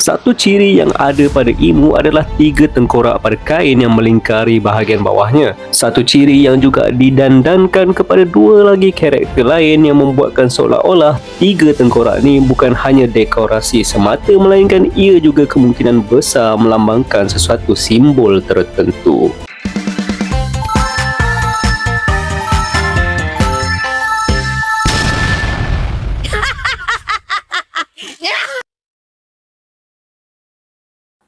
Satu ciri yang ada pada emu adalah 3 tengkorak pada kain yang melingkari bahagian bawahnya. Satu ciri yang juga didandankan kepada 2 lagi karakter lain yang membuatkan seolah-olah 3 tengkorak ni bukan hanya dekorasi semata, melainkan ia juga kemungkinan besar melambangkan sesuatu simbol tertentu.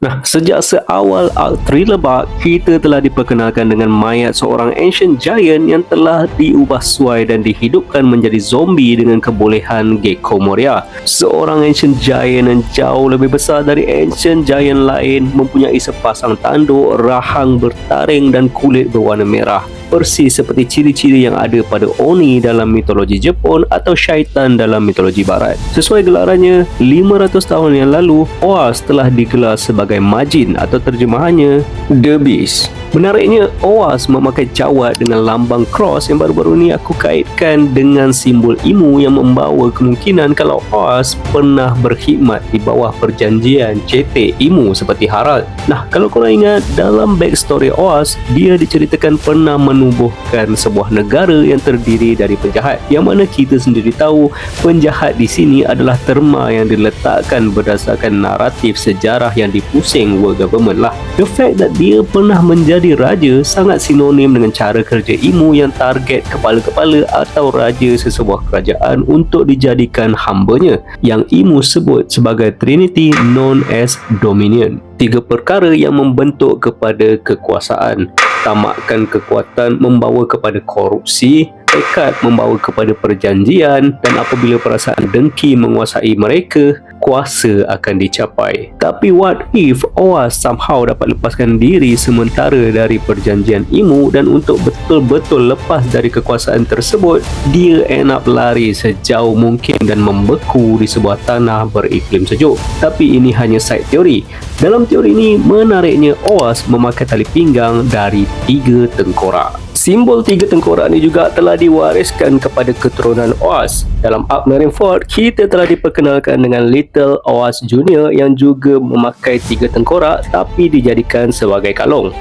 Nah, sejak seawal arc thriller Bark, kita telah diperkenalkan dengan mayat seorang ancient giant yang telah diubah suai dan dihidupkan menjadi zombie dengan kebolehan Gecko Moria. Seorang ancient giant yang jauh lebih besar dari ancient giant lain, mempunyai sepasang tanduk, rahang bertaring dan kulit berwarna merah. Persis seperti ciri-ciri yang ada pada Oni dalam mitologi Jepun atau syaitan dalam mitologi Barat. Sesuai gelarannya, 500 tahun yang lalu, Oas telah digelar sebagai Majin atau terjemahannya The Beast. Menariknya, Oas memakai jawat dengan lambang cross yang baru-baru ni aku kaitkan dengan simbol emu yang membawa kemungkinan kalau Oas pernah berkhidmat di bawah perjanjian cetek emu seperti Harald. Nah, kalau korang ingat, dalam backstory Oas, dia diceritakan pernah menubuhkan sebuah negara yang terdiri dari penjahat, yang mana kita sendiri tahu penjahat di sini adalah terma yang diletakkan berdasarkan naratif sejarah yang dipusing world government lah. The fact that dia pernah menjadi raja sangat sinonim dengan cara kerja emu yang target kepala-kepala atau raja sesebuah kerajaan untuk dijadikan hambanya, yang emu sebut sebagai Trinity known as Dominion. 3 perkara yang membentuk kepada kekuasaan. Tamakkan kekuatan membawa kepada korupsi, tekad membawa kepada perjanjian, dan apabila perasaan dengki menguasai mereka, kuasa akan dicapai. Tapi what if Oas somehow dapat lepaskan diri sementara dari perjanjian emu, dan untuk betul-betul lepas dari kekuasaan tersebut, dia end up lari sejauh mungkin dan membeku di sebuah tanah beriklim sejuk. Tapi ini hanya side teori. Dalam teori ini, menariknya Oas memakai tali pinggang dari 3 tengkorak. Simbol 3 tengkorak ni juga telah diwariskan kepada keturunan Oas. Dalam arc Marineford, kita telah diperkenalkan dengan Little Oas Junior yang juga memakai 3 tengkorak tapi dijadikan sebagai kalung.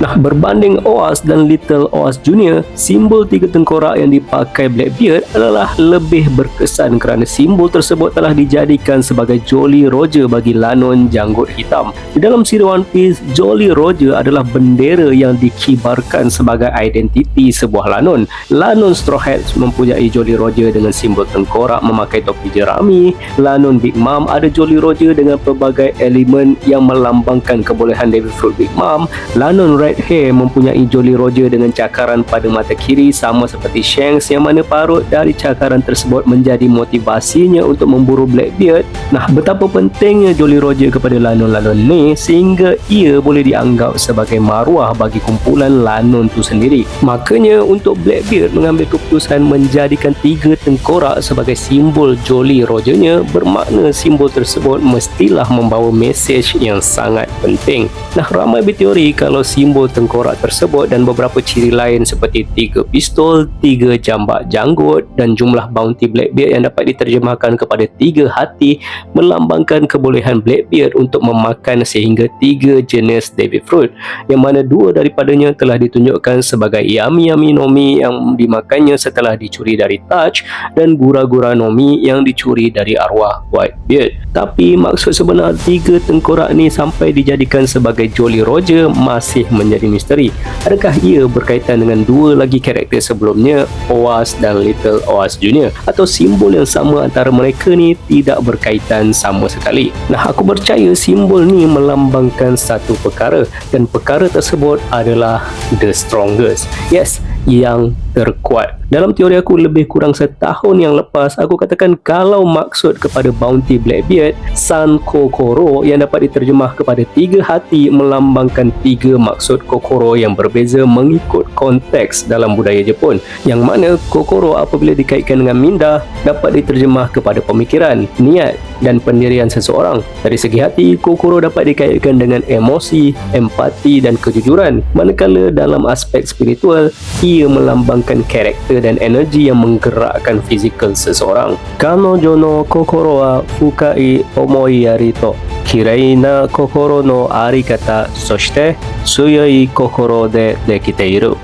Nah, berbanding Oas dan Little Oas Junior, simbol 3 tengkorak yang dipakai Blackbeard adalah lebih berkesan kerana simbol tersebut telah dijadikan sebagai Jolly Roger bagi Lanon Janggut Hitam. Di dalam siri One Piece, Jolly Roger adalah bendera yang dikibarkan sebagai identiti sebuah Lanon. Lanon Straw Hats mempunyai Jolly Roger dengan simbol tengkorak memakai topi jerami. Lanon Big Mom ada Jolly Roger dengan pelbagai elemen yang melambangkan kebolehan Devil Fruit Big Mom. Lanon Red Hair mempunyai Jolly Roger dengan cakaran pada mata kiri sama seperti Shanks, yang mana parut dari cakaran tersebut menjadi motivasinya untuk memburu Blackbeard. Nah, betapa pentingnya Jolly Roger kepada Lanon-Lanon ni sehingga ia boleh dianggap sebagai maruah bagi kumpulan Lanon tu sendiri. Makanya untuk Blackbeard mengambil keputusan menjadikan 3 tengkorak sebagai simbol Jolly Rogernya, bermakna simbol tersebut mestilah membawa mesej yang sangat penting. Nah, ramai berteori kalau simbol tengkorak tersebut dan beberapa ciri lain seperti 3 pistol, 3 jambak janggut dan jumlah bounty Blackbeard yang dapat diterjemahkan kepada 3 hati melambangkan kebolehan Blackbeard untuk memakan sehingga 3 jenis Devil Fruit, yang mana 2 daripadanya telah ditunjukkan sebagai Yami Yami Nomi yang dimakannya setelah dicuri dari Touch, dan Gura Gura Nomi yang dicuri dari arwah Whitebeard. Tapi maksud sebenar 3 tengkorak ni sampai dijadikan sebagai Jolly Roger masih menjadi misteri. Adakah ia berkaitan dengan 2 lagi karakter sebelumnya, Oas dan Little Oas Junior, atau simbol yang sama antara mereka ni tidak berkaitan sama sekali? Nah, aku percaya simbol ni melambangkan satu perkara, dan perkara tersebut adalah the strongest. Yes, yang terkuat. Dalam teori aku, lebih kurang setahun yang lepas, aku katakan kalau maksud kepada bounty Blackbeard, San Kokoro yang dapat diterjemah kepada 3 hati melambangkan 3 maksud Kokoro yang berbeza mengikut konteks dalam budaya Jepun, yang mana Kokoro apabila dikaitkan dengan minda dapat diterjemah kepada pemikiran, niat dan pendirian seseorang. Dari segi hati, Kokoro dapat dikaitkan dengan emosi, empati dan kejujuran, manakala dalam aspek spiritual ia melambangkan karakter dan energi yang menggerakkan fizikal seseorang. Kanojo no kokoro wa fukai omoiyari to kirei na kokoro no arikata soshite suyoi kokoro de dekiteiru.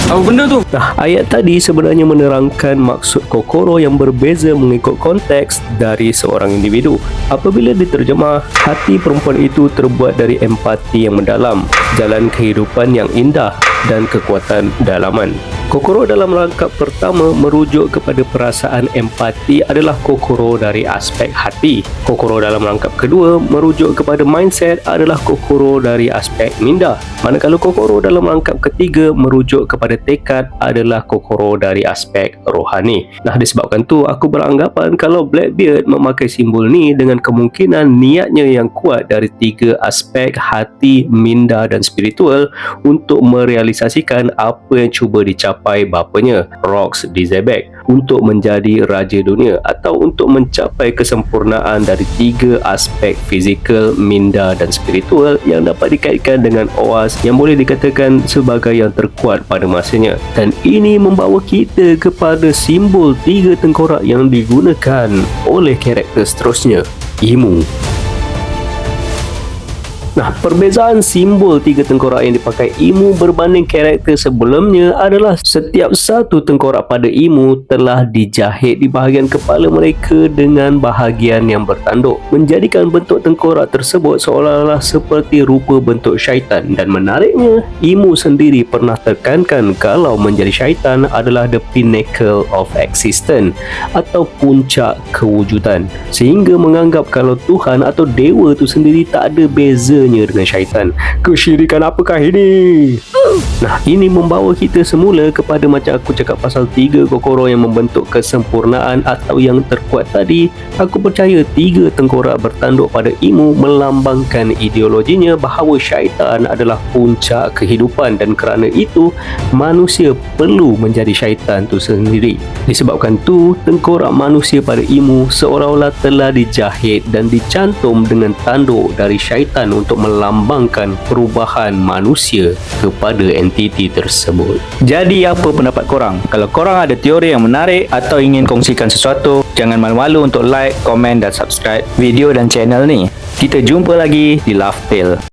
Apa benda tu? Nah, ayat tadi sebenarnya menerangkan maksud kokoro yang berbeza mengikut konteks dari seorang individu. Apabila diterjemah, hati perempuan itu terbuat dari empati yang mendalam, jalan kehidupan yang indah dan kekuatan dalaman. Kokoro dalam rangkap pertama merujuk kepada perasaan empati adalah kokoro dari aspek hati. Kokoro dalam rangkap kedua merujuk kepada mindset adalah kokoro dari aspek minda. Manakala kokoro dalam rangkap ketiga merujuk kepada tekad adalah kokoro dari aspek rohani. Nah, disebabkan tu aku beranggapan kalau Blackbeard memakai simbol ni dengan kemungkinan niatnya yang kuat dari tiga aspek hati, minda dan spiritual untuk merealisasikan apa yang cuba dicapai bapanya, Rox Dizebek, untuk menjadi raja dunia atau untuk mencapai kesempurnaan dari tiga aspek fizikal, minda dan spiritual yang dapat dikaitkan dengan OAS yang boleh dikatakan sebagai yang terkuat pada masanya. Dan ini membawa kita kepada simbol tiga tengkorak yang digunakan oleh karakter seterusnya, Imu. Nah, perbezaan simbol tiga tengkorak yang dipakai Imu berbanding karakter sebelumnya adalah setiap satu tengkorak pada Imu telah dijahit di bahagian kepala mereka dengan bahagian yang bertanduk, menjadikan bentuk tengkorak tersebut seolah-olah seperti rupa bentuk syaitan. Dan menariknya, Imu sendiri pernah tekankan kalau menjadi syaitan adalah the pinnacle of existence atau puncak kewujudan, sehingga menganggap kalau Tuhan atau dewa itu sendiri tak ada beza dengan syaitan. Kesyirikan apakah ini? Nah, ini membawa kita semula kepada macam aku cakap pasal tiga kokoro yang membentuk kesempurnaan atau yang terkuat tadi. Aku percaya tiga tengkorak bertanduk pada Imu melambangkan ideologinya bahawa syaitan adalah puncak kehidupan dan kerana itu manusia perlu menjadi syaitan itu sendiri. Disebabkan tu tengkorak manusia pada Imu seolah-olah telah dijahit dan dicantum dengan tanduk dari syaitan untuk melambangkan perubahan manusia kepada entiti tersebut. Jadi apa pendapat korang? Kalau korang ada teori yang menarik atau ingin kongsikan sesuatu, jangan malu-malu untuk like, komen dan subscribe video dan channel ni. Kita jumpa lagi di Laugh Tale.